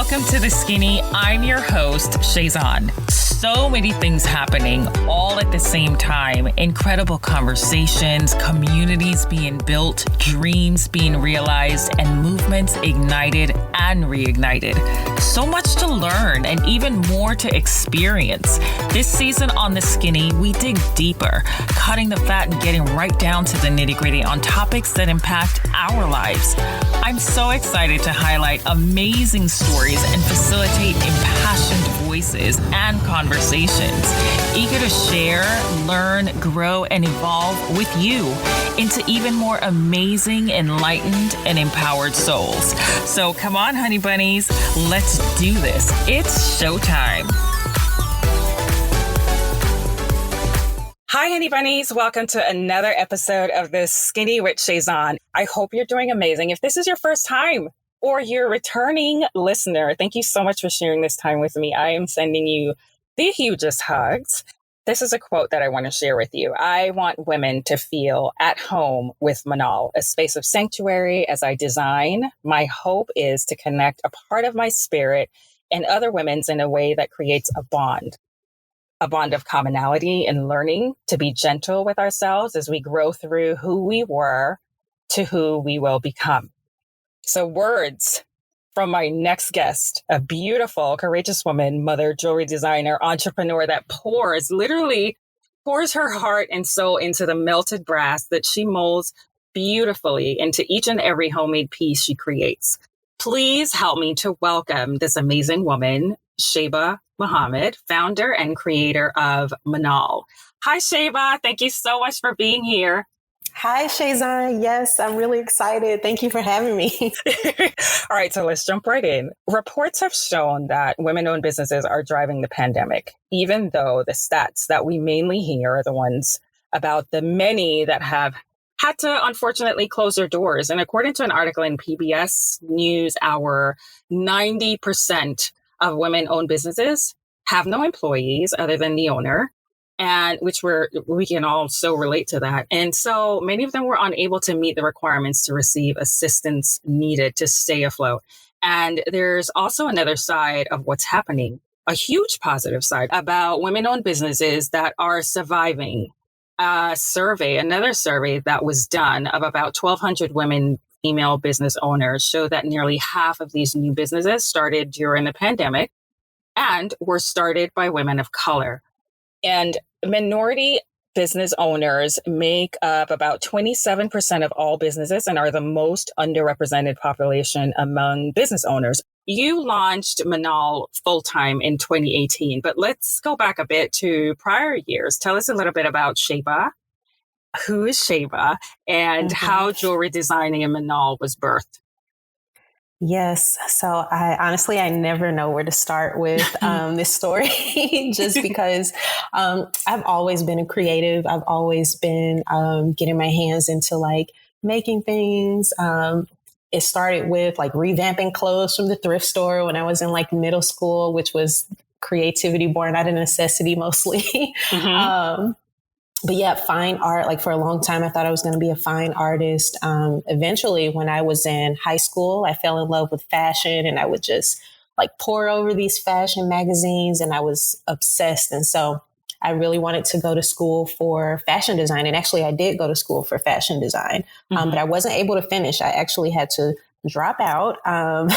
Welcome to The Skinny. I'm your host, Shayzan. So many things happening all at the same time. Incredible conversations, communities being built, dreams being realized, and movements ignited and reignited. So much to learn and even more to experience. This season on The Skinny, we dig deeper, cutting the fat and getting right down to the nitty-gritty on topics that impact our lives. I'm so excited to highlight amazing stories and facilitate impassioned voices and conversations, eager to share, learn, grow, and evolve with you into even more amazing, enlightened, and empowered souls. So come on, honey bunnies, let's do this. It's showtime. Hi, honey bunnies. Welcome to another episode of The Skinny with Shayzan. I hope you're doing amazing. If this is your first time or you're a returning listener, thank you so much for sharing this time with me. I am sending you the hugest hugs. This is a quote that I want to share with you. I want women to feel at home with MAHNAL, a space of sanctuary as I design. My hope is to connect a part of my spirit and other women's in a way that creates a bond of commonality and learning to be gentle with ourselves as we grow through who we were to who we will become. So words from my next guest, a beautiful, courageous woman, mother, jewelry designer, entrepreneur that literally pours her heart and soul into the melted brass that she molds beautifully into each and every homemade piece she creates. Please help me to welcome this amazing woman, Shayba Muhammad, founder and creator of MAHNAL. Hi, Shayba. Thank you so much for being here. Hi, Shayzan. Yes, I'm really excited. Thank you for having me. All right, so let's jump right in. Reports have shown that women-owned businesses are driving the pandemic, even though the stats that we mainly hear are the ones about the many that have had to, unfortunately, close their doors. And according to an article in PBS NewsHour, 90% of women-owned businesses have no employees other than the owner, and we can all so relate to that. And so many of them were unable to meet the requirements to receive assistance needed to stay afloat. And there's also another side of what's happening, a huge positive side about women-owned businesses that are surviving. Another survey that was done of about 1,200 female business owners show that nearly half of these new businesses started during the pandemic and were started by women of color. And minority business owners make up about 27% of all businesses and are the most underrepresented population among business owners. You launched MAHNAL full-time in 2018, but let's go back a bit to prior years. Tell us a little bit about Shayba. Who is Shayba and how jewelry designing in MAHNAL was birthed? Yes. So I never know where to start with this story just because I've always been a creative. I've always been getting my hands into making things. It started with revamping clothes from the thrift store when I was in middle school, which was creativity born out of necessity mostly. But yeah, fine art, for a long time, I thought I was going to be a fine artist. Eventually, when I was in high school, I fell in love with fashion and I would just pour over these fashion magazines and I was obsessed. And so I really wanted to go to school for fashion design. And actually, I did go to school for fashion design, but I wasn't able to finish. I actually had to drop out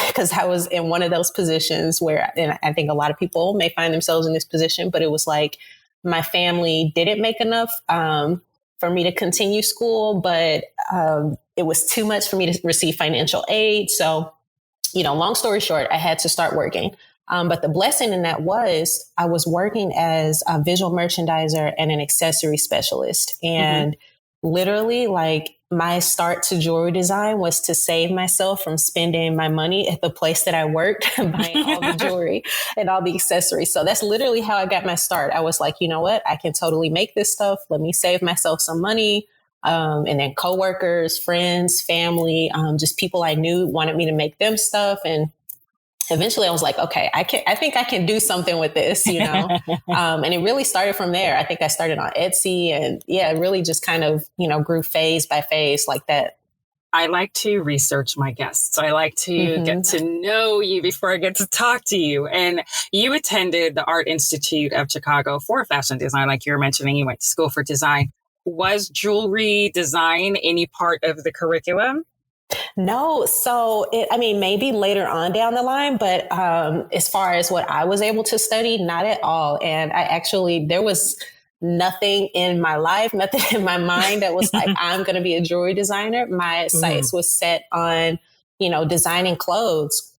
because I was in one of those positions where, and I think a lot of people may find themselves in this position, but it was my family didn't make enough for me to continue school, but it was too much for me to receive financial aid. So, long story short, I had to start working. But the blessing in that was I was working as a visual merchandiser and an accessory specialist. And literally, my start to jewelry design was to save myself from spending my money at the place that I worked, buying all the jewelry and all the accessories. So that's literally how I got my start. I was like, you know what? I can totally make this stuff. Let me save myself some money. And then coworkers, friends, family, just people I knew wanted me to make them stuff. And eventually I was like, okay, I think I can do something with this, and it really started from there. I think I started on Etsy and it really just kind of, grew phase by phase like that. I like to research my guests. I like to get to know you before I get to talk to you. And you attended the Art Institute of Chicago for fashion design, like you were mentioning. You went to school for design. Was jewelry design any part of the curriculum? No. So, maybe later on down the line, but as far as what I was able to study, not at all. And there was nothing in my life, nothing in my mind that was like, I'm going to be a jewelry designer. My sights was set on, designing clothes.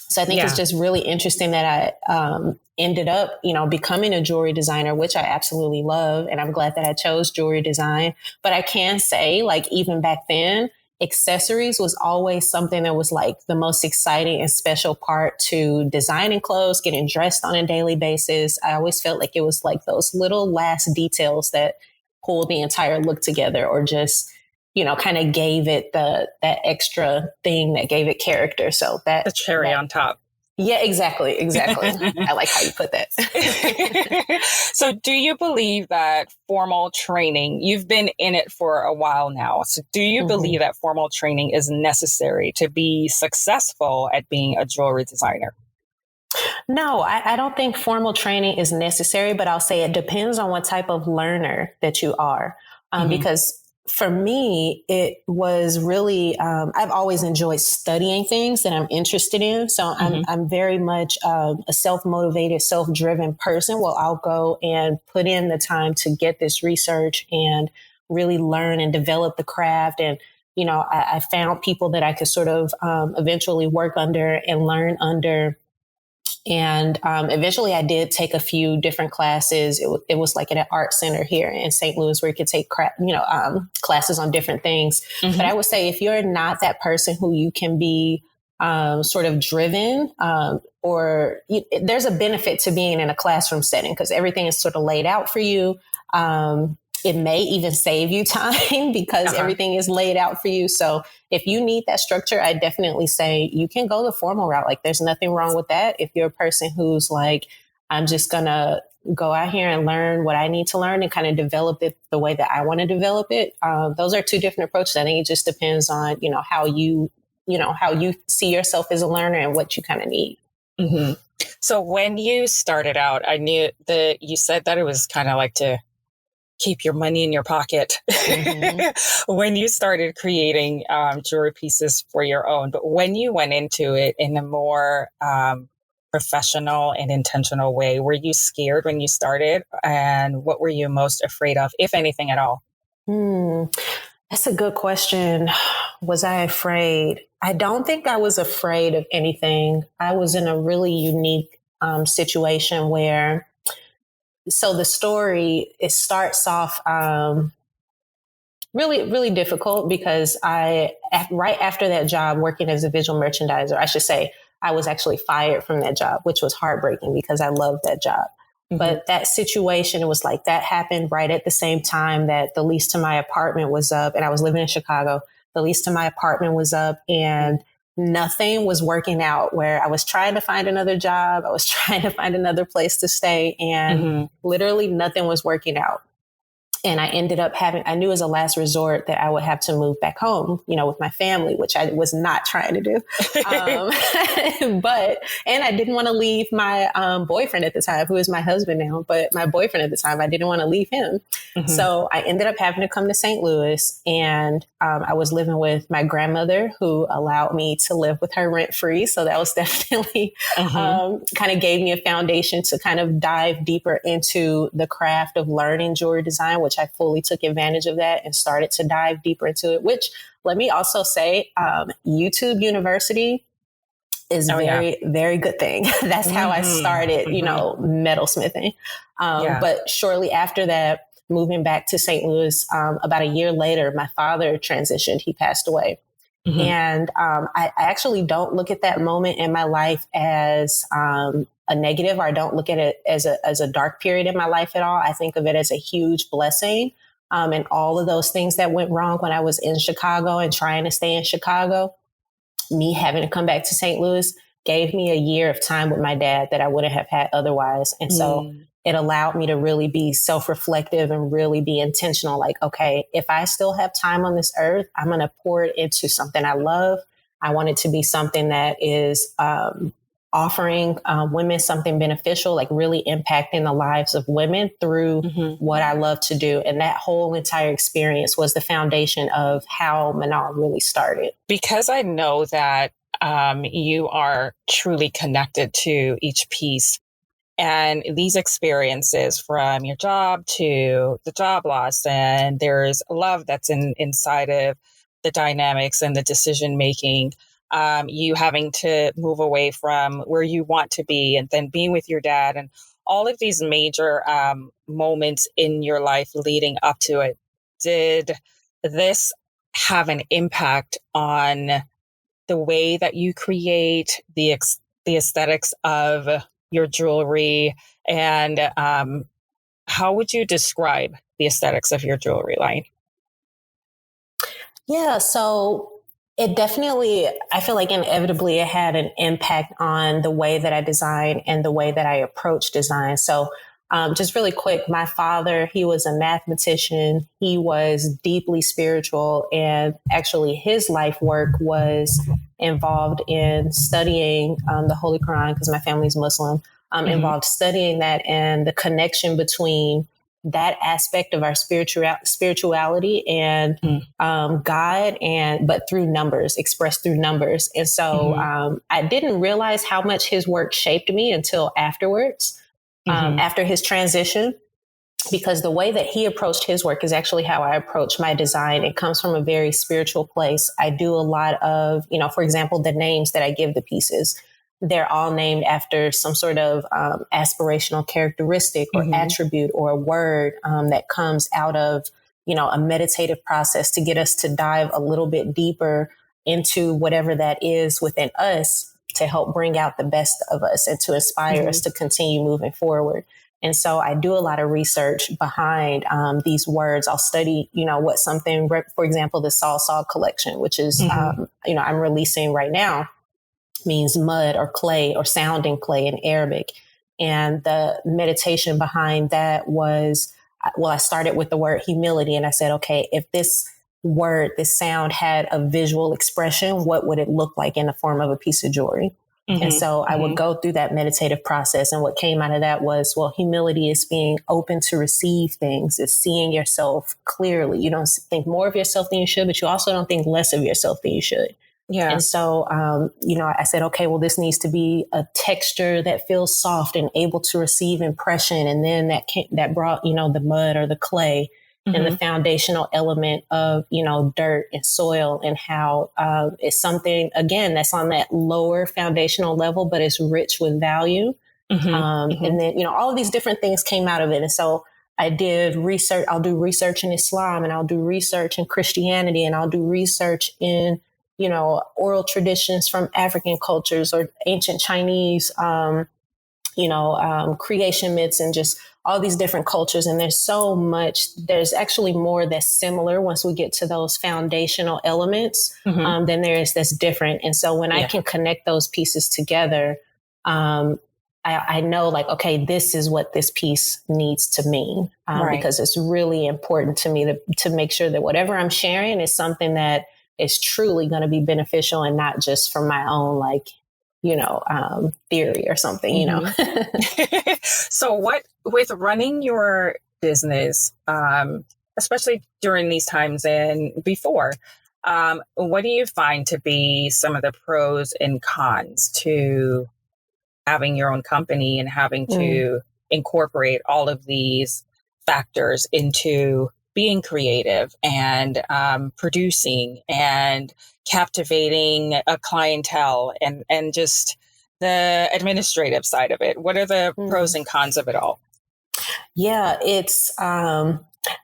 So I think it's just really interesting that I ended up, becoming a jewelry designer, which I absolutely love. And I'm glad that I chose jewelry design. But I can say, like, even back then, accessories was always something that was like the most exciting and special part to designing clothes, getting dressed on a daily basis. I always felt like it was like those little last details that pulled the entire look together, or just, kind of gave it that extra thing that gave it character. So that the cherry on top. Yeah, exactly. I like how you put that. So do you believe that formal training, you've been in it for a while now, so do you believe that formal training is necessary to be successful at being a jewelry designer? No, I don't think formal training is necessary, but I'll say it depends on what type of learner that you are. Because for me, it was really, I've always enjoyed studying things that I'm interested in. So I'm very much a self-motivated, self-driven person. Well, I'll go and put in the time to get this research and really learn and develop the craft. And, I found people that I could sort of eventually work under and learn under. And eventually I did take a few different classes. It was like at an art center here in St. Louis where you could take classes on different things. But I would say if you're not that person who you can be sort of driven, there's a benefit to being in a classroom setting because everything is sort of laid out for you. It may even save you time because everything is laid out for you. So if you need that structure, I definitely say you can go the formal route. Like there's nothing wrong with that. If you're a person who's like, I'm just going to go out here and learn what I need to learn and kind of develop it the way that I want to develop it. Those are two different approaches. I think it just depends on, how you see yourself as a learner and what you kind of need. So when you started out, I knew that you said that it was kind of like to keep your money in your pocket when you started creating jewelry pieces for your own. But when you went into it in a more professional and intentional way, were you scared when you started? And what were you most afraid of, if anything at all? That's a good question. Was I afraid? I don't think I was afraid of anything. I was in a really unique situation where, so the story, it starts off really, really difficult because right after that job working as a visual merchandiser, I should say, I was actually fired from that job, which was heartbreaking because I loved that job. But that situation, it was like that happened right at the same time that the lease to my apartment was up, and I was living in Chicago. The lease to my apartment was up and nothing was working out, where I was trying to find another job. I was trying to find another place to stay, and literally nothing was working out. And I ended up I knew as a last resort that I would have to move back home, with my family, which I was not trying to do. And I didn't want to leave my boyfriend at the time, who is my husband now, but my boyfriend at the time, I didn't want to leave him. So I ended up having to come to St. Louis, and I was living with my grandmother, who allowed me to live with her rent free. So that was definitely kind of gave me a foundation to kind of dive deeper into the craft of learning jewelry design, which I fully took advantage of that and started to dive deeper into it, which, let me also say, YouTube University is very good thing. That's how I started, metalsmithing. But shortly after that, moving back to St. Louis, about a year later, my father transitioned. He passed away. And I actually don't look at that moment in my life as a negative, or I don't look at it as a dark period in my life at all. I think of it as a huge blessing. And all of those things that went wrong when I was in Chicago and trying to stay in Chicago, me having to come back to St. Louis gave me a year of time with my dad that I wouldn't have had otherwise. And so it allowed me to really be self-reflective and really be intentional. Like, okay, if I still have time on this earth, I'm going to pour it into something I love. I want it to be something that is offering women something beneficial, like really impacting the lives of women through what I love to do. And that whole entire experience was the foundation of how MAHNAL really started. Because I know that you are truly connected to each piece. And these experiences, from your job to the job loss, and there's love that's inside of the dynamics and the decision making, you having to move away from where you want to be, and then being with your dad, and all of these major moments in your life leading up to it. Did this have an impact on the way that you create the aesthetics of your jewelry, and how would you describe the aesthetics of your jewelry line? Yeah, so it definitely, I feel like inevitably it had an impact on the way that I design and the way that I approach design. So just really quick, my father, he was a mathematician. He was deeply spiritual, and actually his life work was involved in studying the Holy Quran, because my family's Muslim, involved studying that and the connection between that aspect of our spirituality and God, but through numbers, expressed through numbers. And so I didn't realize how much his work shaped me until afterwards. After his transition, because the way that he approached his work is actually how I approach my design. It comes from a very spiritual place. I do a lot of, for example, the names that I give the pieces, they're all named after some sort of aspirational characteristic or attribute or a word that comes out of, a meditative process to get us to dive a little bit deeper into whatever that is within us, to help bring out the best of us and to inspire us to continue moving forward. And so I do a lot of research behind these words. I'll study, what something, for example, the Sol collection, which is, I'm releasing right now, means mud or clay or sounding clay in Arabic. And the meditation behind that was, I started with the word humility, and I said, okay, if this word, this sound had a visual expression, what would it look like in the form of a piece of jewelry? And so I would go through that meditative process. And what came out of that was, well, humility is being open to receive things, is seeing yourself clearly. You don't think more of yourself than you should, but you also don't think less of yourself than you should. Yeah. And so, I said, okay, well, this needs to be a texture that feels soft and able to receive impression. And then that brought, the mud or the clay and the foundational element of, dirt and soil, and how it's something, again, that's on that lower foundational level, but it's rich with value. And then, all of these different things came out of it. And so I did research. I'll do research in Islam, and I'll do research in Christianity, and I'll do research in, oral traditions from African cultures or ancient Chinese, creation myths, and just all these different cultures. And there's actually more that's similar once we get to those foundational elements than there is that's different. And so when I can connect those pieces together, I know, like, okay, this is what this piece needs to mean, because it's really important to me to make sure that whatever I'm sharing is something that is truly going to be beneficial, and not just for my own, theory or something, So with running your business, especially during these times and before, what do you find to be some of the pros and cons to having your own company and having to incorporate all of these factors into being creative and producing and captivating a clientele and just the administrative side of it? What are the pros and cons of it all? Yeah, it's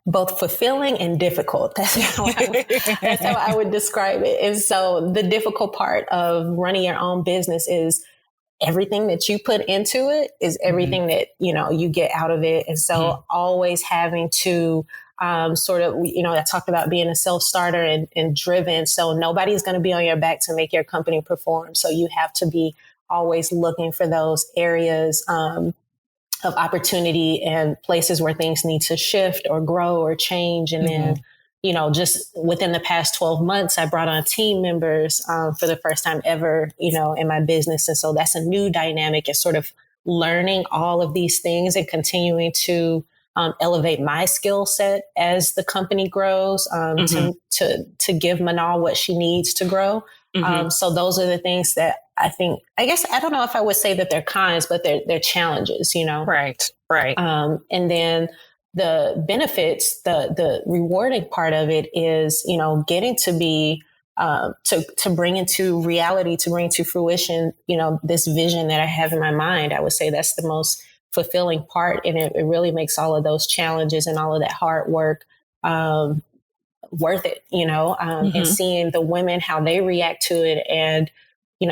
both fulfilling and difficult. That's how I would describe it. And so the difficult part of running your own business is everything that you put into it is everything that, you get out of it. And so always having to I talked about being a self-starter and driven. So nobody's going to be on your back to make your company perform. So you have to be always looking for those areas of opportunity and places where things need to shift or grow or change. And then, just within the past 12 months, I brought on team members for the first time ever, in my business. And so that's a new dynamic, is sort of learning all of these things and continuing to elevate my skill set as the company grows, to give MAHNAL what she needs to grow. So those are the things that I think, I guess, I don't know if I would say that they're cons, but they're challenges, Right. And then the benefits, the rewarding part of it is, getting to be, to bring into reality, to bring to fruition, this vision that I have in my mind. I would say that's the most fulfilling part. And it really makes all of those challenges and all of that hard work, worth it, and seeing the women, how they react to it. And,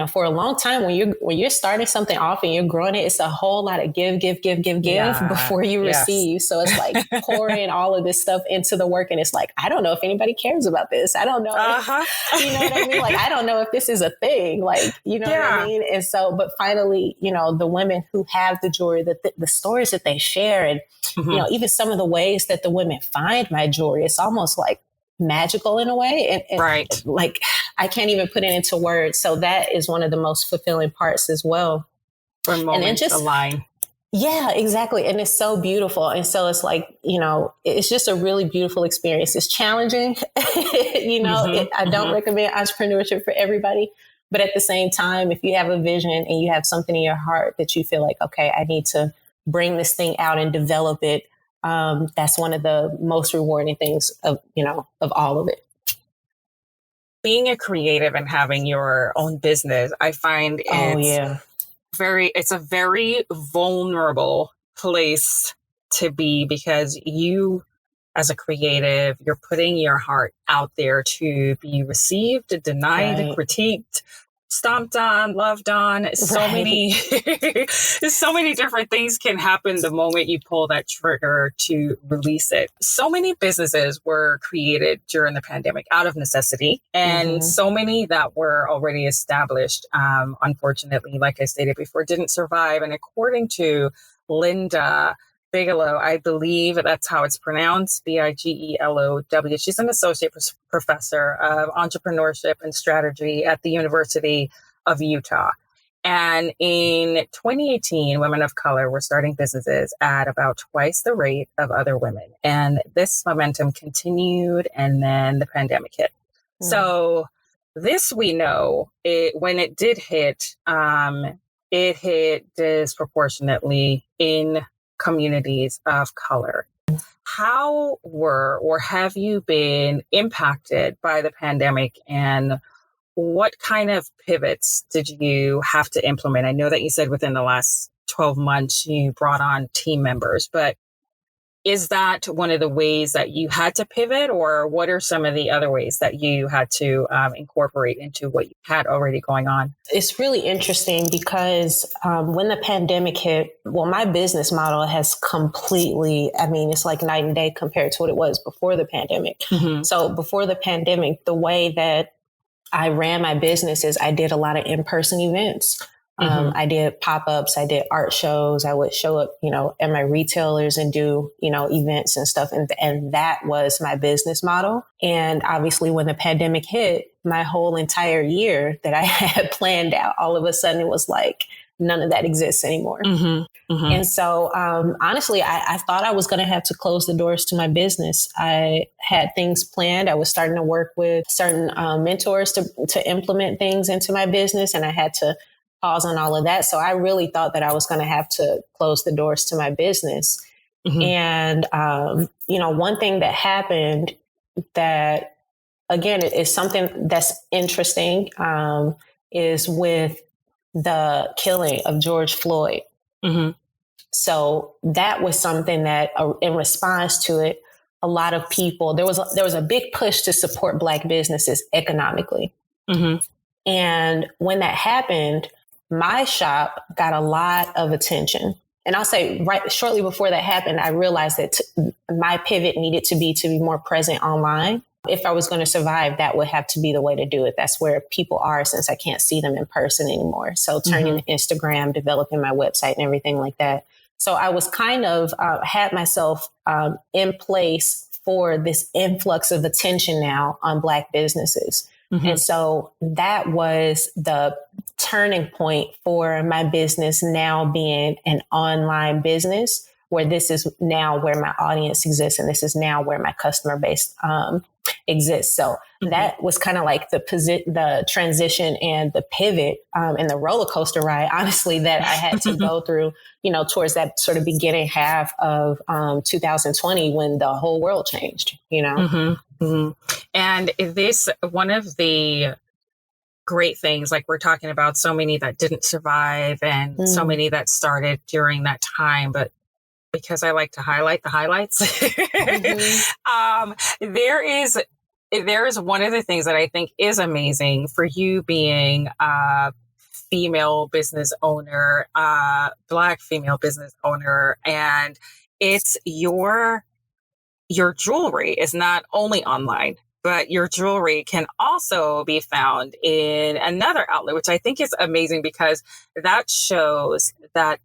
for a long time, when you're starting something off and you're growing it, it's a whole lot of give before you receive. So it's like pouring all of this stuff into the work. And it's like, I don't know if anybody cares about this. I don't know. You know what I mean? Like, I don't know if this is a thing, like, what I mean? And so, but finally, the women who have the jewelry, the stories that they share, and, even some of the ways that the women find my jewelry, it's almost like magical in a way. And right. Like, I can't even put it into words. So that is one of the most fulfilling parts as well. For moments align. Yeah, exactly. And it's so beautiful. And so it's like, it's just a really beautiful experience. It's challenging. I don't recommend entrepreneurship for everybody. But at the same time, if you have a vision and you have something in your heart that you feel like, okay, I need to bring this thing out and develop it, that's one of the most rewarding things of all of it. Being a creative and having your own business, I find it's a very vulnerable place to be, because you, as a creative, you're putting your heart out there to be received, denied, critiqued, stomped on, loved on. So many different things can happen the moment you pull that trigger to release it. So many businesses were created during the pandemic out of necessity, and so many that were already established, unfortunately, like I stated before, didn't survive. And according to Linda Bigelow, I believe that's how it's pronounced, Bigelow. She's an associate professor of entrepreneurship and strategy at the University of Utah. And in 2018, women of color were starting businesses at about twice the rate of other women. And this momentum continued, and then the pandemic hit. So this, we know, when it did hit, it hit disproportionately in communities of color. How were or have you been impacted by the pandemic, and what kind of pivots did you have to implement? I know that you said within the last 12 months you brought on team members, but is that one of the ways that you had to pivot, or what are some of the other ways that you had to incorporate into what you had already going on? It's really interesting because when the pandemic hit, my business model has completely, it's like night and day compared to what it was before the pandemic. So before the pandemic, the way that I ran my business is I did a lot of in-person events. I did pop-ups, I did art shows. I would show up, at my retailers and do, events and stuff. And that was my business model. And obviously when the pandemic hit, my whole entire year that I had planned out, all of a sudden it was like, none of that exists anymore. And so, honestly, I thought I was going to have to close the doors to my business. I had things planned. I was starting to work with certain mentors to implement things into my business. And I had to pause on all of that. So I really thought that I was going to have to close the doors to my business. And, one thing that happened that, again, is something that's interesting, is with the killing of George Floyd. So that was something that, in response to it, a lot of people, there was a big push to support Black businesses economically. And when that happened, my shop got a lot of attention. And I'll say shortly before that happened, I realized that my pivot needed to be more present online. If I was going to survive, that would have to be the way to do it. That's where people are, since I can't see them in person anymore. So turning to Instagram, developing my website and everything like that. So I was kind of had myself in place for this influx of attention now on Black businesses. Mm-hmm. And so that was the turning point for my business now being an online business, where this is now where my audience exists, and this is now where my customer base exists. So that was kind of like the transition and the pivot and the roller coaster ride, honestly, that I had to go through, towards that sort of beginning half of 2020, when the whole world changed, Mm-hmm. Mm-hmm. And this, one of the great things, like we're talking about so many that didn't survive and so many that started during that time, but because I like to highlight the highlights, there is one of the things that I think is amazing for you being a female business owner, Black female business owner, and it's your jewelry is not only online, but your jewelry can also be found in another outlet, which I think is amazing, because that shows that,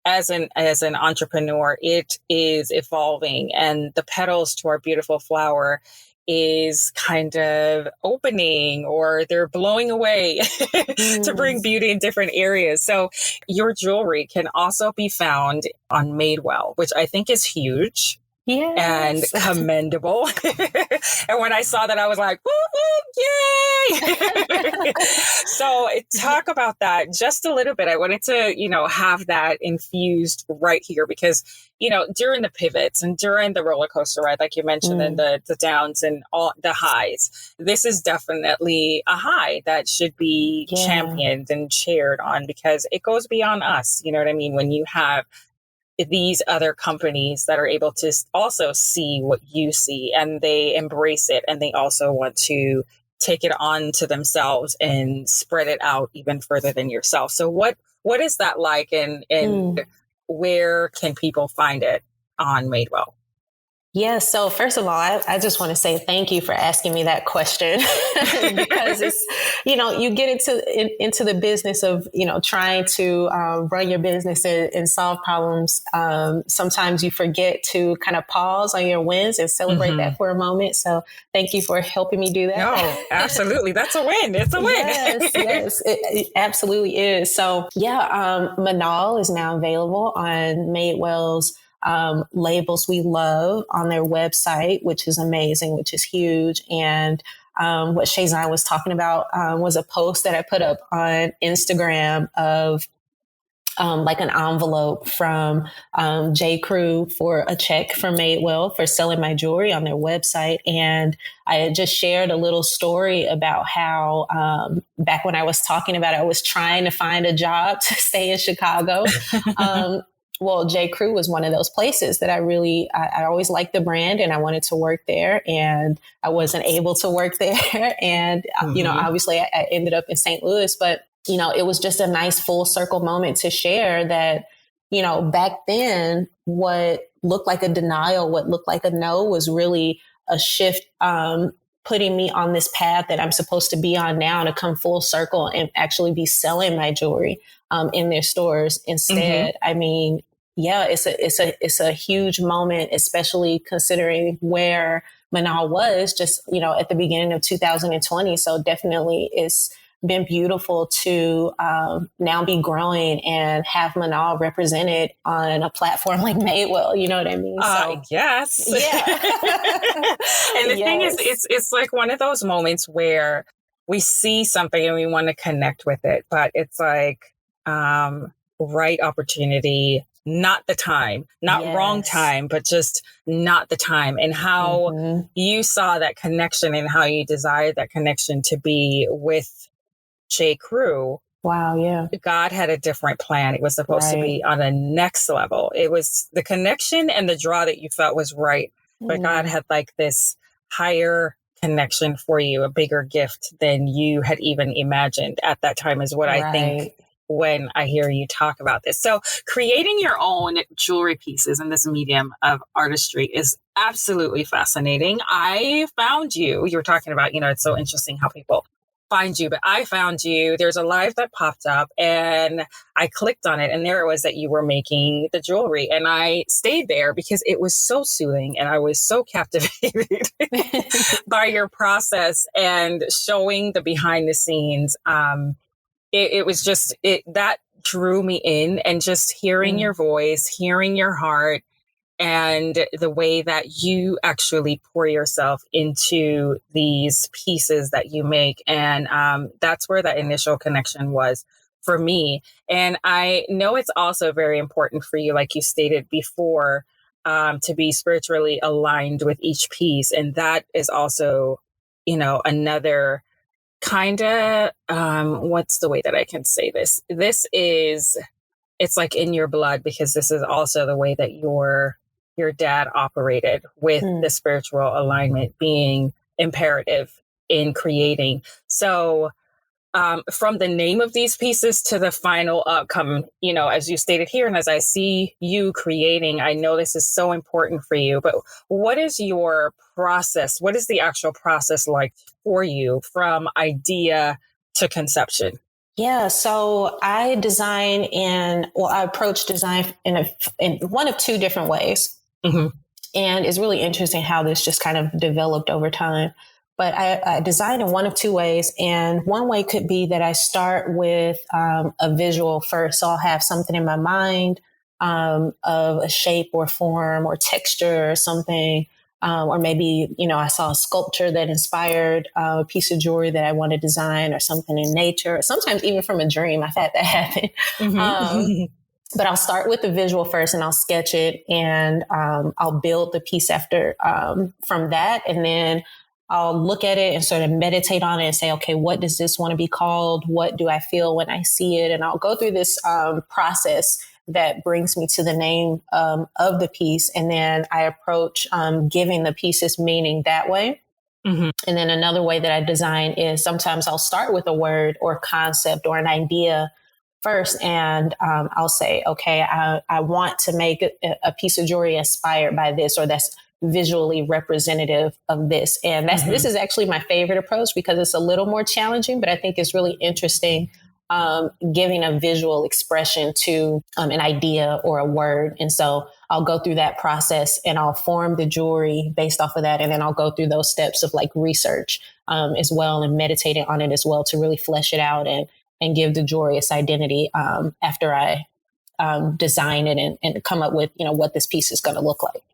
as an entrepreneur, it is evolving, and the petals to our beautiful flower is kind of opening, or they're blowing away to bring beauty in different areas. So your jewelry can also be found on Madewell, which I think is huge. Yes. And commendable. And when I saw that, I was like, woo, yay! So talk about that just a little bit. I wanted to, have that infused right here, because, during the pivots and during the roller coaster ride, like you mentioned, and the downs and all the highs, this is definitely a high that should be championed and cheered on, because it goes beyond us. You know what I mean? When you have these other companies that are able to also see what you see, and they embrace it, and they also want to take it on to themselves and spread it out even further than yourself. So what is that like, and where can people find it on Madewell? Yeah. So first of all, I just want to say thank you for asking me that question, because it's, you get into the business of, trying to run your business and solve problems. Sometimes you forget to kind of pause on your wins and celebrate that for a moment. So thank you for helping me do that. No, absolutely. That's a win. It's a win. Yes, it absolutely is. So MAHNAL is now available on Madewell's labels we love on their website, which is amazing, which is huge. And what Shayzan was talking about was a post that I put up on Instagram of like an envelope from J. Crew for a check from Madewell for selling my jewelry on their website. And I had just shared a little story about how back when I was talking about it, I was trying to find a job to stay in Chicago. Well, J. Crew was one of those places that I always liked the brand, and I wanted to work there, and I wasn't able to work there. And, obviously I ended up in St. Louis, but, it was just a nice full circle moment to share that, back then, what looked like a denial, what looked like a no, was really a shift, putting me on this path that I'm supposed to be on now, to come full circle and actually be selling my jewelry in their stores instead. I mean, it's a huge moment, especially considering where MAHNAL was just, at the beginning of 2020. So definitely it's been beautiful to now be growing and have MAHNAL represented on a platform like Madewell. You know what I mean? Yes. Yeah. And the thing is, it's like one of those moments where we see something and we want to connect with it, but it's like right opportunity, not the time, not wrong time, but just not the time. And how you saw that connection and how you desired that connection to be with J. Crew. Wow. Yeah. God had a different plan. It was supposed to be on a next level. It was the connection and the draw that you felt was right. But God had like this higher connection for you, a bigger gift than you had even imagined at that time, is what I think when I hear you talk about this. So creating your own jewelry pieces in this medium of artistry is absolutely fascinating. I found you were talking about, it's so interesting how people find you, but I found you. There's a live that popped up and I clicked on it, and there it was that you were making the jewelry. And I stayed there because it was so soothing and I was so captivated by your process and showing the behind the scenes. It was just that drew me in, and just hearing your voice, hearing your heart, and the way that you actually pour yourself into these pieces that you make. And that's where that initial connection was for me. And I know it's also very important for you, like you stated before, to be spiritually aligned with each piece. And that is also, another kind of, what's the way that I can say this? It's like in your blood, because this is also the way that your dad operated, with the spiritual alignment being imperative in creating. So from the name of these pieces to the final outcome, as you stated here, and as I see you creating, I know this is so important for you, but what is your process? What is the actual process like for you from idea to conception? Yeah, so I approach design in one of two different ways. Mm-hmm. And it's really interesting how this just kind of developed over time. But I design in one of two ways. And one way could be that I start with a visual first. So I'll have something in my mind of a shape or form or texture or something. Or maybe, I saw a sculpture that inspired a piece of jewelry that I want to design, or something in nature, or sometimes even from a dream. I've had that happen. Mm-hmm. But I'll start with the visual first, and I'll sketch it, and I'll build the piece after from that. And then I'll look at it and sort of meditate on it and say, okay, what does this want to be called? What do I feel when I see it? And I'll go through this process that brings me to the name of the piece. And then I approach giving the pieces meaning that way. Mm-hmm. And then another way that I design is sometimes I'll start with a word or concept or an idea first. And I'll say, okay, I want to make a piece of jewelry inspired by this, or that's visually representative of this. And this is actually my favorite approach, because it's a little more challenging, but I think it's really interesting giving a visual expression to an idea or a word. And so I'll go through that process, and I'll form the jewelry based off of that. And then I'll go through those steps of like research as well, and meditating on it as well, to really flesh it out and give the jewelry its identity after I design it and come up with, what this piece is going to look like.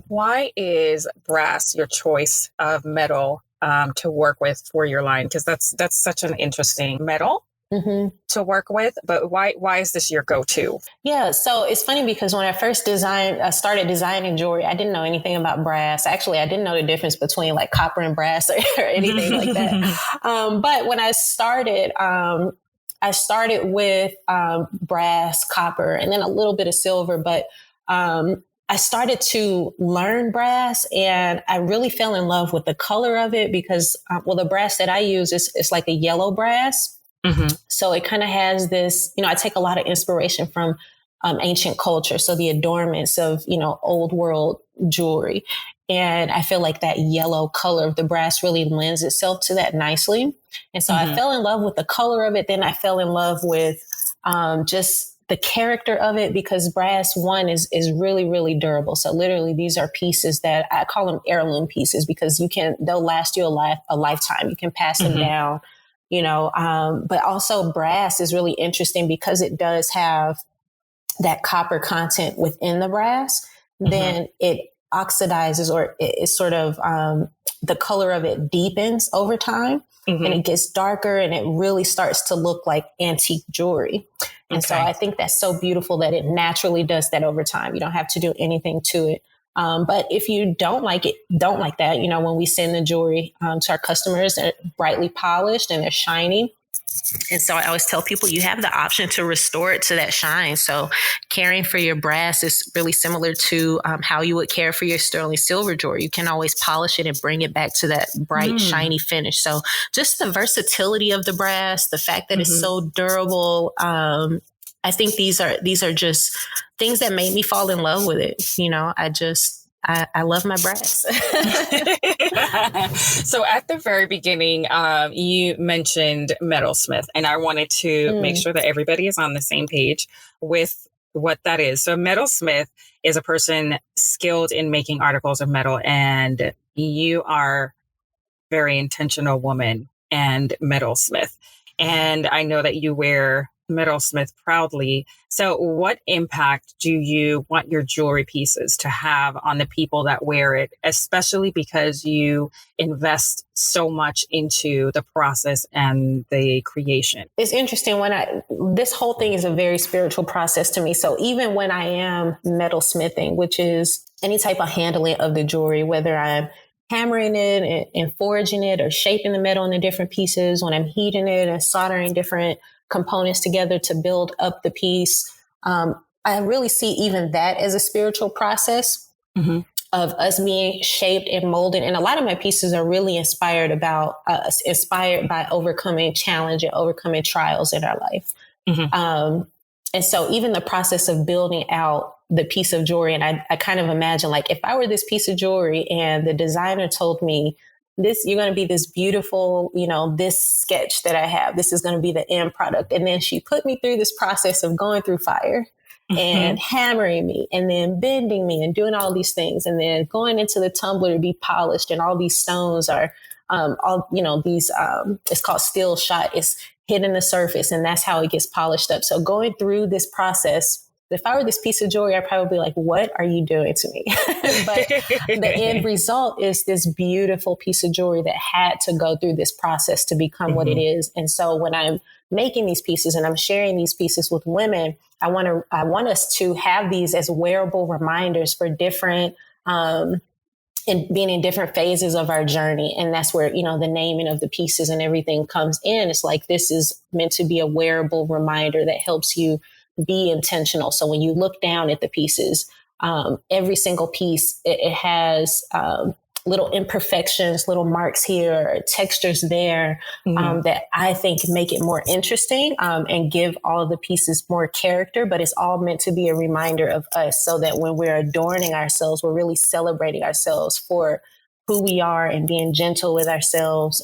Why is brass your choice of metal to work with for your line? Because that's such an interesting metal to work with. But why is this your go-to? Yeah, so it's funny, because when I first started designing jewelry, I didn't know anything about brass. Actually, I didn't know the difference between like copper and brass or anything like that. But when I started with brass, copper, and then a little bit of silver. But I started to learn brass, and I really fell in love with the color of it, because, the brass that I use is like a yellow brass. Mm-hmm. So it kind of has this, I take a lot of inspiration from ancient culture. So the adornments of, old world jewelry. And I feel like that yellow color of the brass really lends itself to that nicely. And so I fell in love with the color of it. Then I fell in love with just the character of it, because brass, one, is really, really durable. So literally, these are pieces that I call them heirloom pieces, because they'll last you a lifetime. You can pass them down, but also brass is really interesting because it does have that copper content within the brass. Then it oxidizes, or it sort of, the color of it deepens over time, and it gets darker, and it really starts to look like antique jewelry. And so I think that's so beautiful that it naturally does that over time. You don't have to do anything to it. But if you don't like that, when we send the jewelry to our customers, they're brightly polished and they're shiny. And so I always tell people you have the option to restore it to that shine. So caring for your brass is really similar to how you would care for your sterling silver jewelry. You can always polish it and bring it back to that bright, shiny finish. So just the versatility of the brass, the fact that it's so durable. I think these are just things that made me fall in love with it. I love my brass. So at the very beginning, you mentioned metalsmith, and I wanted to make sure that everybody is on the same page with what that is. So a metalsmith is a person skilled in making articles of metal, and you are very intentional woman and metalsmith. And I know that you wear metalsmith proudly. So what impact do you want your jewelry pieces to have on the people that wear it, especially because you invest so much into the process and the creation? It's interesting this whole thing is a very spiritual process to me. So even when I am metalsmithing, which is any type of handling of the jewelry, whether I'm hammering it and forging it or shaping the metal into different pieces, when I'm heating it and soldering different components together to build up the piece. I really see even that as a spiritual process of us being shaped and molded. And a lot of my pieces are really inspired by overcoming challenge and overcoming trials in our life. And so even the process of building out the piece of jewelry, and I kind of imagine like if I were this piece of jewelry and the designer told me, you're going to be this beautiful, this sketch that I have, this is going to be the end product. And then she put me through this process of going through fire and hammering me and then bending me and doing all these things. And then going into the tumbler to be polished. And all these stones are, it's called steel shot. It's hitting the surface, and that's how it gets polished up. So going through this process, if I were this piece of jewelry, I'd probably be like, what are you doing to me? But the end result is this beautiful piece of jewelry that had to go through this process to become what it is. And so when I'm making these pieces and I'm sharing these pieces with women, I want us to have these as wearable reminders for different, and being in different phases of our journey. And that's where, the naming of the pieces and everything comes in. It's like, this is meant to be a wearable reminder that helps you be intentional. So when you look down at the pieces, every single piece, it has little imperfections, little marks here, textures there, that I think make it more interesting and give all of the pieces more character. But it's all meant to be a reminder of us, so that when we're adorning ourselves, we're really celebrating ourselves for who we are and being gentle with ourselves.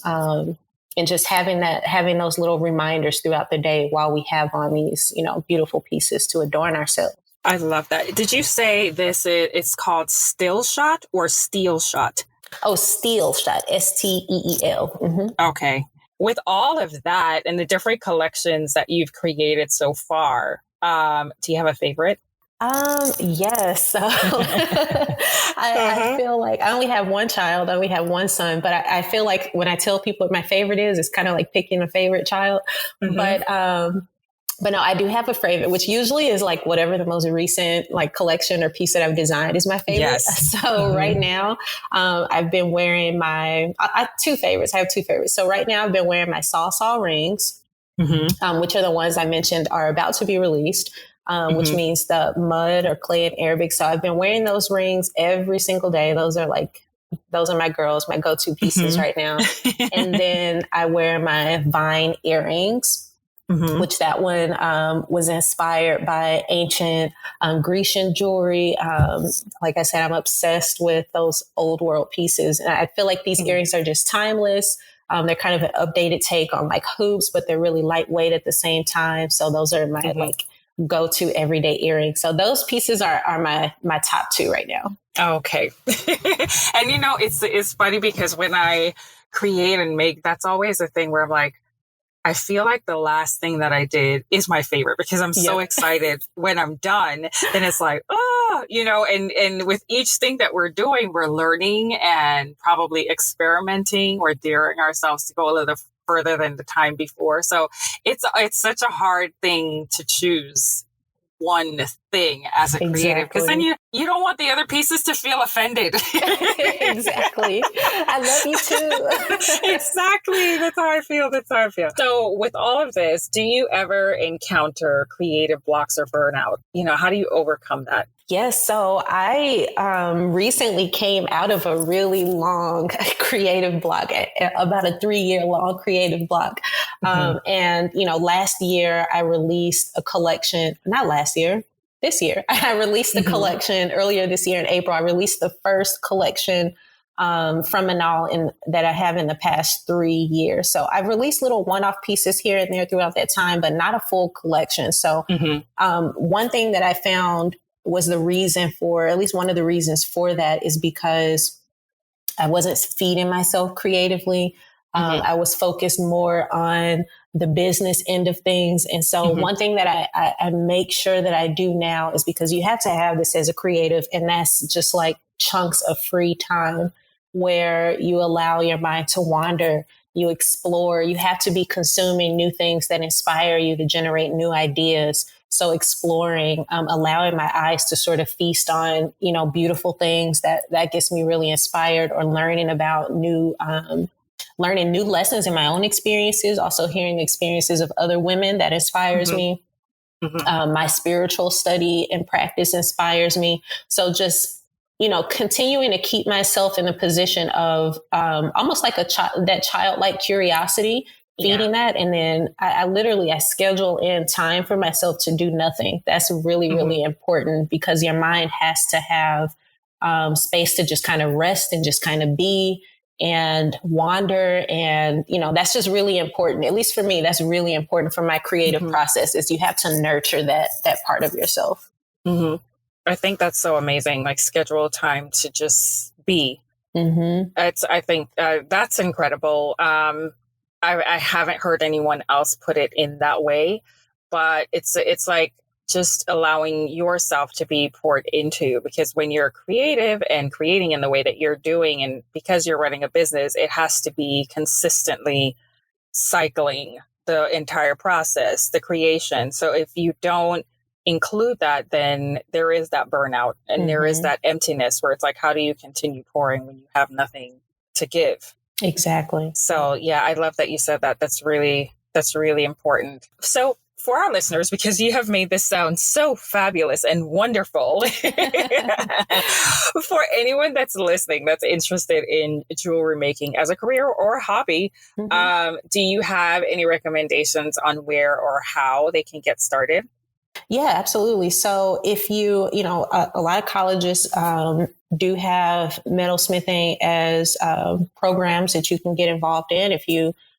And just having those little reminders throughout the day while we have on these, beautiful pieces to adorn ourselves. I love that. Did you say it's called still shot or steel shot? Oh, steel shot, STEEL. Okay. With all of that and the different collections that you've created so far, do you have a favorite? Yes. So I feel like I only have one child. I only have one son, but I feel like when I tell people what my favorite is, it's kind of like picking a favorite child. But no, I do have a favorite, which usually is like whatever the most recent like collection or piece that I've designed is my favorite. Yes. So right now, I've been wearing I have two favorites. So right now I've been wearing my saw rings, which are the ones I mentioned are about to be released. Which means the mud or clay in Arabic. So I've been wearing those rings every single day. Those are my girls, my go-to pieces right now. And then I wear my vine earrings, which that one was inspired by ancient Grecian jewelry. Like I said, I'm obsessed with those old world pieces. And I feel like these earrings are just timeless. They're kind of an updated take on like hoops, but they're really lightweight at the same time. So those are my go-to everyday earrings. So those pieces are my top two right now. Okay. And it's funny because when I create and make, that's always a thing where I'm like, I feel like the last thing that I did is my favorite because I'm so excited when I'm done. Then it's like, and with each thing that we're doing, we're learning and probably experimenting or daring ourselves to go a little further than the time before. So it's such a hard thing to choose one thing as a creative, because then you don't want the other pieces to feel offended. Exactly. I love you too. Exactly. That's how I feel. So with all of this, do you ever encounter creative blocks or burnout? How do you overcome that? Yes. So I recently came out of a really long creative block, about a 3-year long creative block. And, last year I released a collection, not last year, I this year. I released a collection earlier this year in April. I released the first collection from MAHNAL that I have in the past 3 years. So I've released little one-off pieces here and there throughout that time, but not a full collection. So one thing that I found was the reason for, at least one of the reasons for that, is because I wasn't feeding myself creatively. I was focused more on the business end of things. And so one thing that I make sure that I do now is, because you have to have this as a creative, and that's just like chunks of free time where you allow your mind to wander, you explore, you have to be consuming new things that inspire you to generate new ideas. So exploring, allowing my eyes to sort of feast on, beautiful things that gets me really inspired, or learning about learning new lessons in my own experiences, also hearing the experiences of other women that inspires me. My spiritual study and practice inspires me. So just, continuing to keep myself in a position of almost like that childlike curiosity, feeding that. And then I schedule in time for myself to do nothing. That's really, really important, because your mind has to have space to just kind of rest and just kind of be and wander. And, that's just really important. At least for me, that's really important for my creative process, is you have to nurture that part of yourself. I think that's so amazing. Like, schedule time to just be. I think that's incredible. I haven't heard anyone else put it in that way, but it's like just allowing yourself to be poured into, because when you're creative and creating in the way that you're doing, and because you're running a business, it has to be consistently cycling the entire process, the creation. So if you don't include that, then there is that burnout, and there is that emptiness where it's like, how do you continue pouring when you have nothing to give? Exactly. So yeah, I love that you said that. That's really important. So for our listeners, because you have made this sound so fabulous and wonderful, for anyone that's listening, that's interested in jewelry making as a career or a hobby, do you have any recommendations on where or how they can get started? Yeah, absolutely. So if a lot of colleges do have metalsmithing as programs that you can get involved in.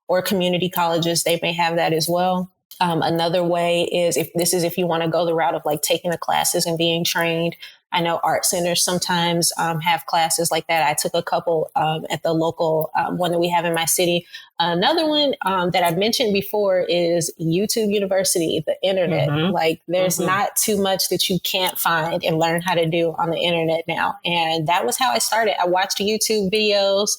Or community colleges, they may have that as well. Another way is, if you want to go the route of like taking the classes and being trained. I know art centers sometimes have classes like that. I took a couple at the local one that we have in my city. Another one that I've mentioned before is YouTube University, the internet. Like, there's not too much that you can't find and learn how to do on the internet now. And that was how I started. I watched YouTube videos.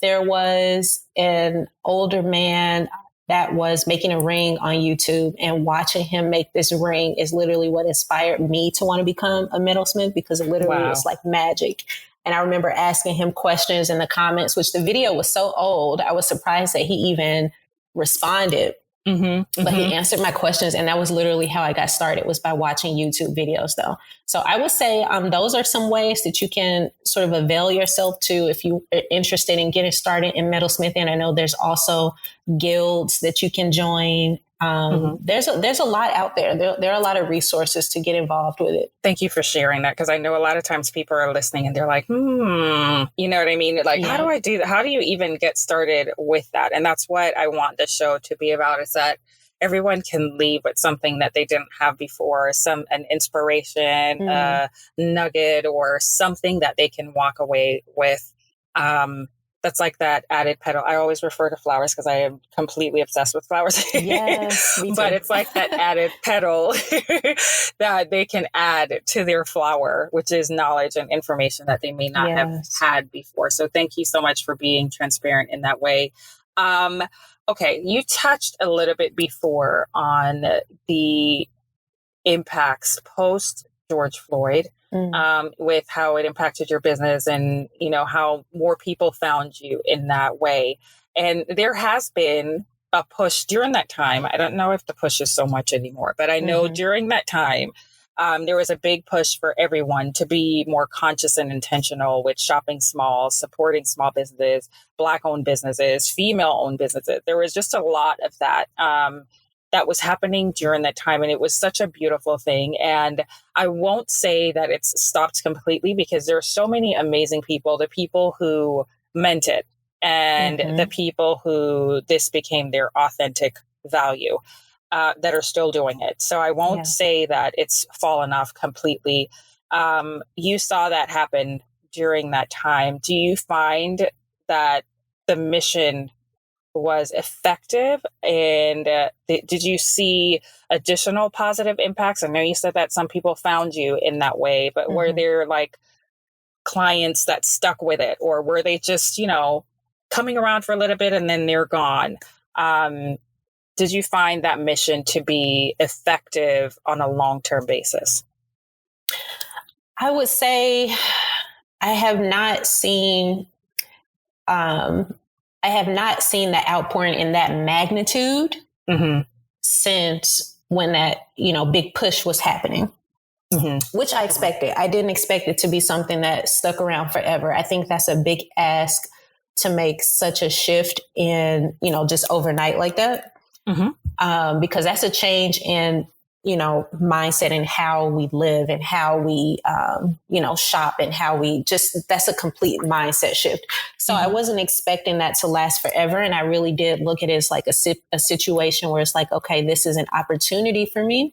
There was an older man that was making a ring on YouTube, and watching him make this ring is literally what inspired me to want to become a metalsmith, because it literally is like magic. And I remember asking him questions in the comments, which the video was so old, I was surprised that he even responded. But he answered my questions, and that was literally how I got started, was by watching YouTube videos, though. So I would say those are some ways that you can sort of avail yourself to if you are interested in getting started in metalsmithing. I know there's also guilds that you can join. There's a lot out there. There are a lot of resources to get involved with it. Thank you for sharing that, because I know a lot of times people are listening and they're like, you know what I mean? Like, how do I do that? How do you even get started with that? And that's what I want the show to be about, is that everyone can leave with something that they didn't have before, an inspiration, a nugget, or something that they can walk away with. That's like that added petal. I always refer to flowers because I am completely obsessed with flowers. Yes, me too. But it's like that added petal that they can add to their flower, which is knowledge and information that they may not have had before. So thank you so much for being transparent in that way. Okay, you touched a little bit before on the impacts post George Floyd, with how it impacted your business, and, how more people found you in that way. And there has been a push during that time. I don't know if the push is so much anymore, but I know during that time, there was a big push for everyone to be more conscious and intentional with shopping small, supporting small businesses, Black-owned businesses, female-owned businesses. There was just a lot of that that was happening during that time. And it was such a beautiful thing. And I won't say that it's stopped completely, because there are so many amazing people, the people who meant it and the people who this became their authentic value, that are still doing it. So I won't say that it's fallen off completely. You saw that happen during that time. Do you find that the mission was effective, and did you see additional positive impacts? I know you said that some people found you in that way, but were there like clients that stuck with it, or were they just, coming around for a little bit and then they're gone? Did you find that mission to be effective on a long-term basis? I would say I have not seen the outpouring in that magnitude since when that, big push was happening, which I expected. I didn't expect it to be something that stuck around forever. I think that's a big ask to make such a shift in, just overnight like that. Because that's a change in, mindset and how we live and how we, shop and how we that's a complete mindset shift. So I wasn't expecting that to last forever. And I really did look at it as like a situation where it's like, okay, this is an opportunity for me,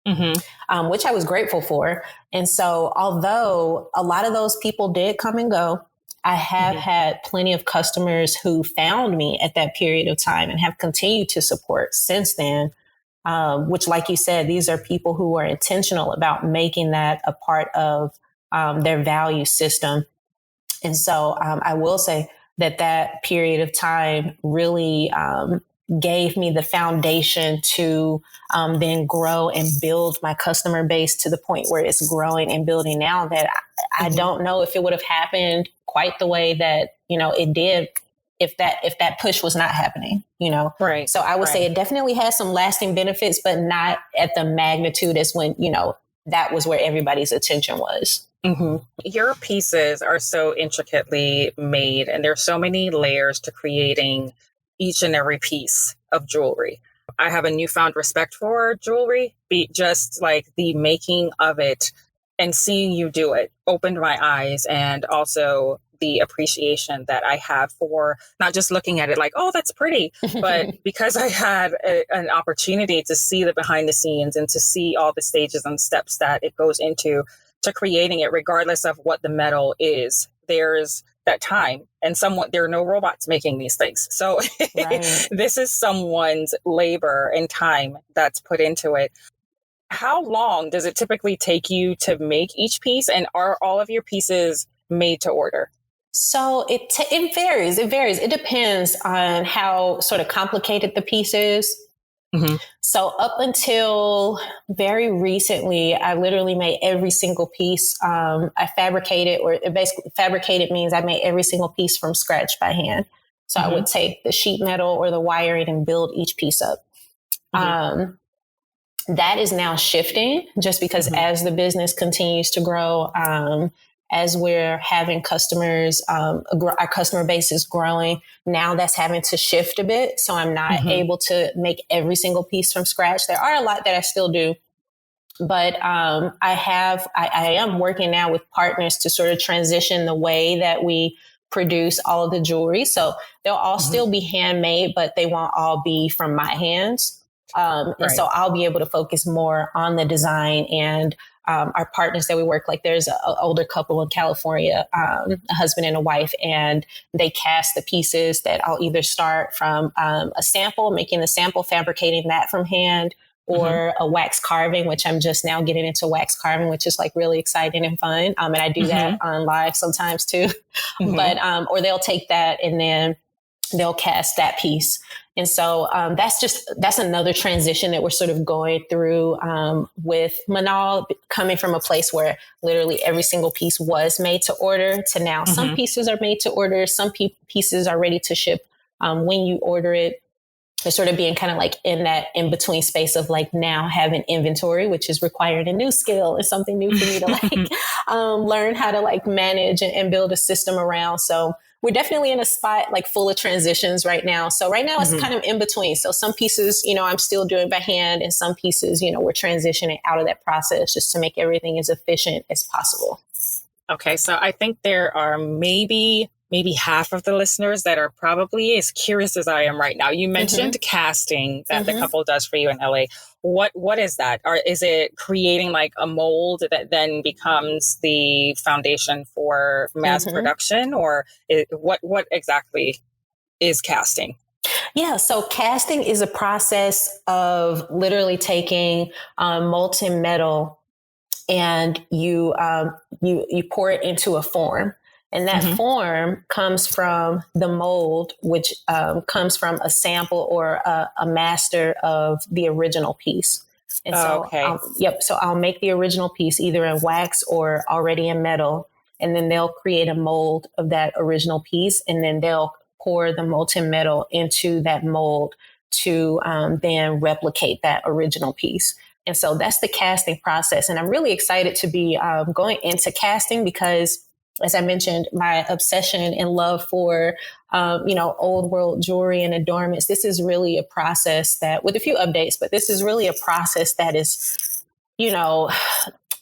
which I was grateful for. And so although a lot of those people did come and go, I have had plenty of customers who found me at that period of time and have continued to support since then. Which, like you said, these are people who are intentional about making that a part of their value system. And so I will say that period of time really gave me the foundation to then grow and build my customer base to the point where it's growing and building now, that I don't know if it would have happened quite the way that, it did if that push was not happening, Right. So I would say it definitely has some lasting benefits, but not at the magnitude as when, that was where everybody's attention was. Your pieces are so intricately made, and there's so many layers to creating each and every piece of jewelry. I have a newfound respect for jewelry, just like the making of it and seeing you do it opened my eyes, and also the appreciation that I have for not just looking at it like, oh, that's pretty, but because I had an opportunity to see the behind the scenes and to see all the stages and steps that it goes into to creating it, regardless of what the metal is. There's that time, and there are no robots making these things. So this is someone's labor and time that's put into it. How long does it typically take you to make each piece? And are all of your pieces made to order? So it varies. It varies. It depends on how sort of complicated the piece is. So up until very recently, I literally made every single piece. I fabricated, or basically fabricated means I made every single piece from scratch by hand. So I would take the sheet metal or the wiring and build each piece up. That is now shifting just because as the business continues to grow, as we're having customers, our customer base is growing. Now that's having to shift a bit. So I'm not able to make every single piece from scratch. There are a lot that I still do, but I am working now with partners to sort of transition the way that we produce all of the jewelry. So they'll all still be handmade, but they won't all be from my hands. And so I'll be able to focus more on the design and our partners that we work, like there's an older couple in California, a husband and a wife, and they cast the pieces that I'll either start from a sample, making the sample, fabricating that from hand, or a wax carving, which I'm just now getting into wax carving, which is like really exciting and fun. And I do that on live sometimes too. But, or they'll take that and then they'll cast that piece. And so that's another transition that we're sort of going through with MAHNAL, coming from a place where literally every single piece was made to order to now some pieces are made to order. Some pieces are ready to ship when you order it. It's sort of being kind of like in that in between space of like now having inventory, which is requiring a new skill and something new for me to like learn how to like manage and build a system around. So we're definitely in a spot like full of transitions right now. So right now it's kind of in between. So some pieces, I'm still doing by hand, and some pieces, we're transitioning out of that process just to make everything as efficient as possible. Okay. So I think there are maybe half of the listeners that are probably as curious as I am right now. You mentioned casting that the couple does for you in LA. What is that? Or is it creating like a mold that then becomes the foundation for mass production, or what exactly is casting? Yeah, so casting is a process of literally taking molten metal, and you pour it into a form. And that form comes from the mold, which comes from a sample or a master of the original piece. And so, so I'll make the original piece either in wax or already in metal. And then they'll create a mold of that original piece. And then they'll pour the molten metal into that mold to then replicate that original piece. And so that's the casting process. And I'm really excited to be going into casting because, as I mentioned, my obsession and love for, old world jewelry and adornments, this is really a process that, with a few updates, but this is really a process that is,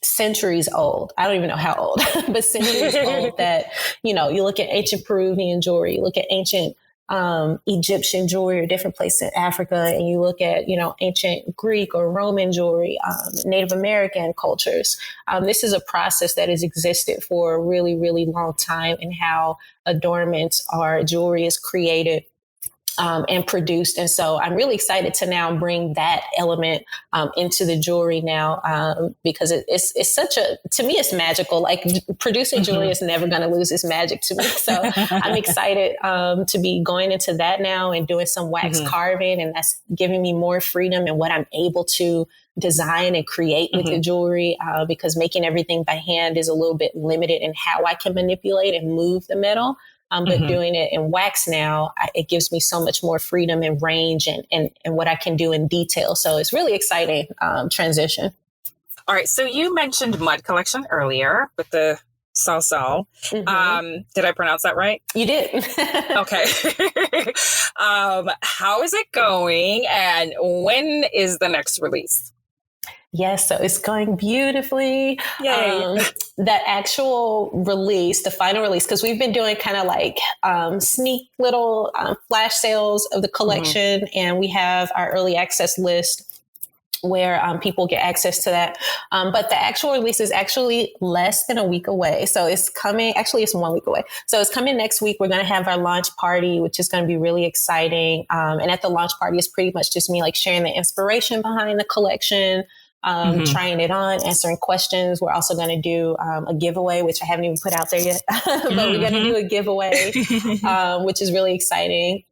centuries old. I don't even know how old, but centuries old that, you look at ancient Peruvian jewelry, you look at ancient Egyptian jewelry or different places in Africa, and you look at, ancient Greek or Roman jewelry, Native American cultures. This is a process that has existed for a really, really long time, and how adornments or jewelry is created and produced. And so I'm really excited to now bring that element into the jewelry now because it's to me, it's magical. Like producing jewelry is never going to lose its magic to me. So I'm excited to be going into that now and doing some wax carving. And that's giving me more freedom in what I'm able to design and create with the jewelry because making everything by hand is a little bit limited in how I can manipulate and move the metal. But doing it in wax now, it gives me so much more freedom and range and what I can do in detail. So it's really exciting transition. All right. So you mentioned Mud Collection earlier with the salsal. Did I pronounce that right? You did. Okay. How is it going? And when is the next release? Yes, so it's going beautifully. Yay. That actual release, the final release, because we've been doing kind of like sneak little flash sales of the collection, and we have our early access list where people get access to that. But the actual release is actually less than a week away. So it's coming, actually it's 1 week away. So it's coming next week. We're going to have our launch party, which is going to be really exciting. And at the launch party, it's pretty much just me like sharing the inspiration behind the collection, trying it on, answering questions. We're also going to do a giveaway, which I haven't even put out there yet, but we're going to do a giveaway, which is really exciting.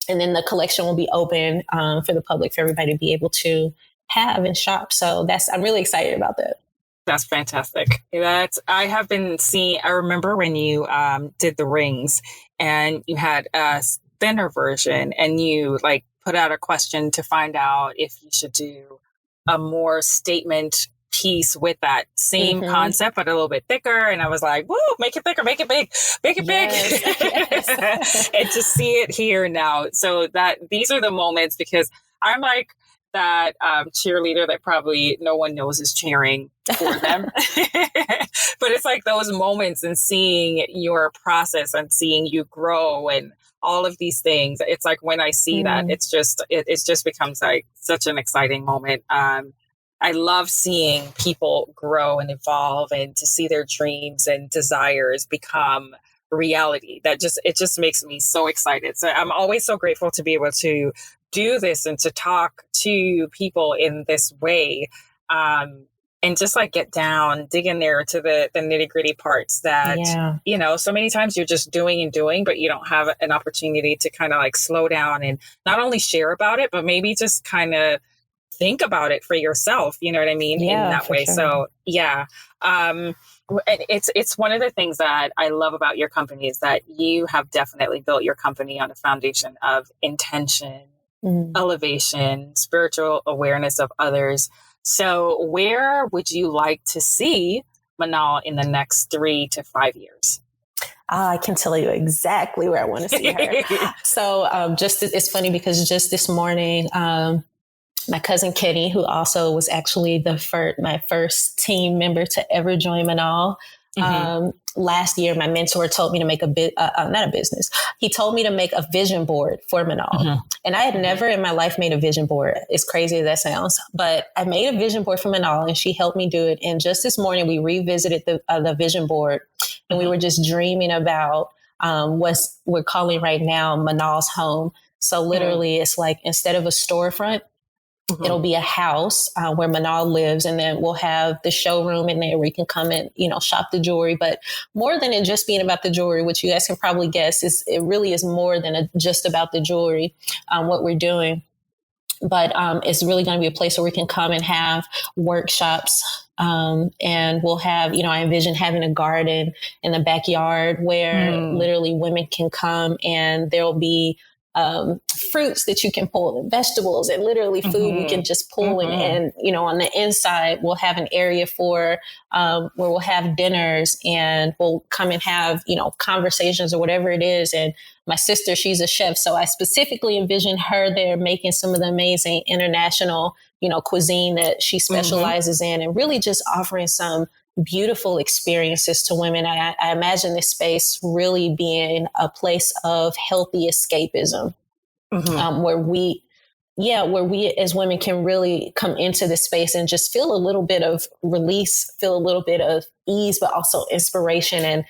And then the collection will be open for the public, for everybody to be able to have and shop. So I'm really excited about that. That's fantastic. I have been seeing, I remember when you did the rings and you had a thinner version and you like put out a question to find out if you should do a more statement piece with that same concept, but a little bit thicker. And I was like, woo, make it thicker, make it big, make it big. Yes. And to see it here now. So these are the moments, because I'm like that cheerleader that probably no one knows is cheering for them. But it's like those moments and seeing your process and seeing you grow and all of these things. It's like when I see that, it just becomes like such an exciting moment. I love seeing people grow and evolve and to see their dreams and desires become reality. It just makes me so excited. So I'm always so grateful to be able to do this and to talk to people in this way. And just like get down, dig in there to the nitty gritty parts that, so many times you're just doing and doing, but you don't have an opportunity to kind of like slow down and not only share about it, but maybe just kind of think about it for yourself. You know what I mean? Yeah, in that way. Sure. So yeah. It's one of the things that I love about your company is that you have definitely built your company on a foundation of intention elevation, spiritual awareness of others. So where would you like to see MAHNAL in the next 3 to 5 years? I can tell you exactly where I want to see her. So it's funny because just this morning, my cousin Kenny, who also was actually my first team member to ever join MAHNAL. Last year, my mentor told me to make not a business. He told me to make a vision board for MAHNAL. And I had never in my life made a vision board. As crazy as that sounds, but I made a vision board for MAHNAL and she helped me do it. And just this morning, we revisited the vision board and we were just dreaming about what we're calling right now MAHNAL's home. So literally it's like instead of a storefront, it'll be a house where MAHNAL lives, and then we'll have the showroom in there where you can come and, shop the jewelry. But more than it just being about the jewelry, which you guys can probably guess, it really is more than just about the jewelry, what we're doing. But it's really going to be a place where we can come and have workshops. And we'll have, I envision having a garden in the backyard where literally women can come and there'll be fruits that you can pull and vegetables and literally food you can just pull and on the inside we'll have an area for where we'll have dinners and we'll come and have conversations or whatever it is. And my sister, she's a chef, so I specifically envision her there making some of the amazing international cuisine that she specializes in and really just offering some beautiful experiences to women. I imagine this space really being a place of healthy escapism, where we as women can really come into this space and just feel a little bit of release, feel a little bit of ease, but also inspiration and,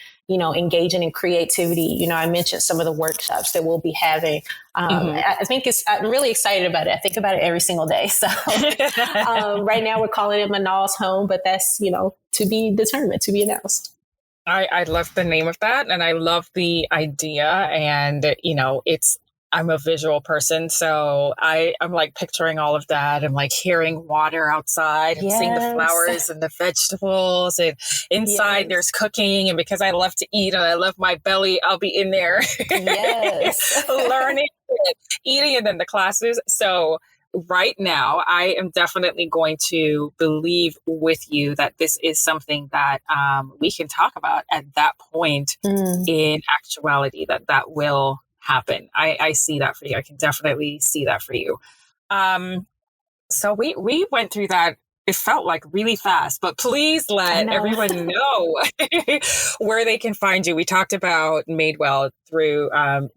engaging in creativity. I mentioned some of the workshops that we'll be having. I think I'm really excited about it. I think about it every single day. So right now we're calling it MAHNAL's home, but that's, to be determined, to be announced. I love the name of that. And I love the idea. And, I'm a visual person, so I'm like picturing all of that. I'm like hearing water outside and seeing the flowers and the vegetables, and inside there's cooking. And because I love to eat and I love my belly, I'll be in there learning, eating, and then the classes. So right now, I am definitely going to believe with you that this is something that we can talk about at that point in actuality, that will happen. I see that for you. I can definitely see that for you. So we went through that. It felt like really fast, but please let everyone know where they can find you. We talked about Madewell through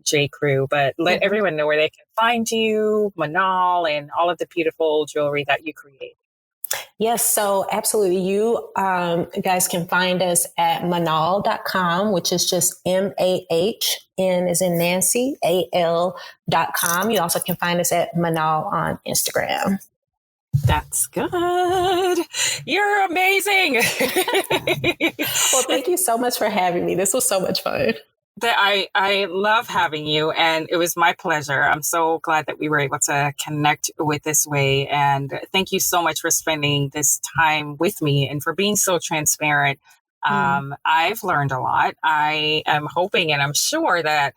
J. Crew, but let everyone know where they can find you, MAHNAL, and all of the beautiful jewelry that you create. Yes, so absolutely. You guys can find us at mahnal.com, which is just MAHN as in Nancy, AL.com. You also can find us at MAHNAL on Instagram. That's good. You're amazing. Well, thank you so much for having me. This was so much fun. I love having you, and it was my pleasure. I'm so glad that we were able to connect with this way. And thank you so much for spending this time with me and for being so transparent. I've learned a lot. I am hoping and I'm sure that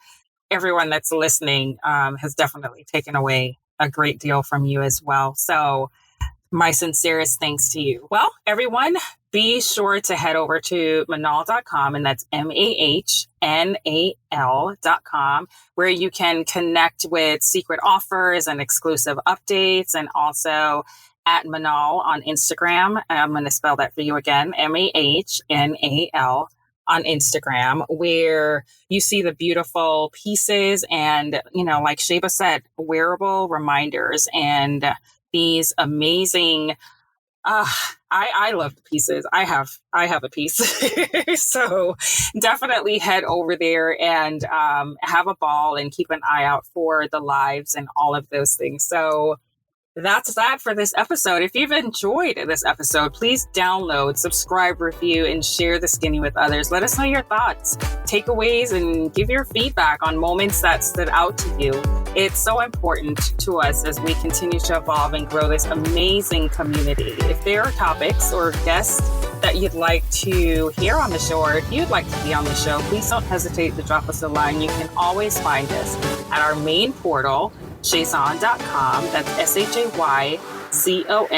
everyone that's listening has definitely taken away a great deal from you as well. So my sincerest thanks to you. Well, everyone, be sure to head over to mahnal.com, and that's MAHNAL.com, where you can connect with secret offers and exclusive updates, and also at MAHNAL on Instagram. I'm going to spell that for you again, MAHNAL on Instagram, where you see the beautiful pieces and, like Shayba said, wearable reminders and these amazing, I love the pieces. I have a piece. So definitely head over there and have a ball and keep an eye out for the lives and all of those things. So that's that for this episode. If you've enjoyed this episode, please download, subscribe, review, and share The Skinny with others. Let us know your thoughts, takeaways, and give your feedback on moments that stood out to you. It's so important to us as we continue to evolve and grow this amazing community. If there are topics or guests that you'd like to hear on the show, or if you'd like to be on the show, please don't hesitate to drop us a line. You can always find us at our main portal, shayzon.com. That's SHAYZON.com.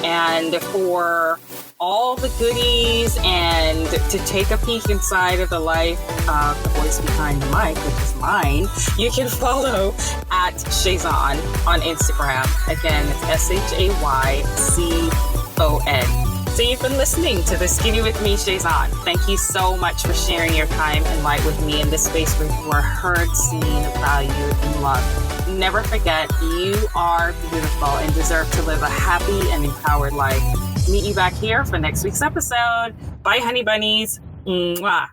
And for all the goodies and to take a peek inside of the life of the voice behind the mic, which is mine, you can follow at Shayzon on Instagram. Again, it's SHAYZON. So you've been listening to The Skinny with me, Shayzon. Thank you so much for sharing your time and light with me in this space where you are heard, seen, valued, and loved. Never forget, you are beautiful and deserve to live a happy and empowered life. Meet you back here for next week's episode. Bye, honey bunnies. Mwah.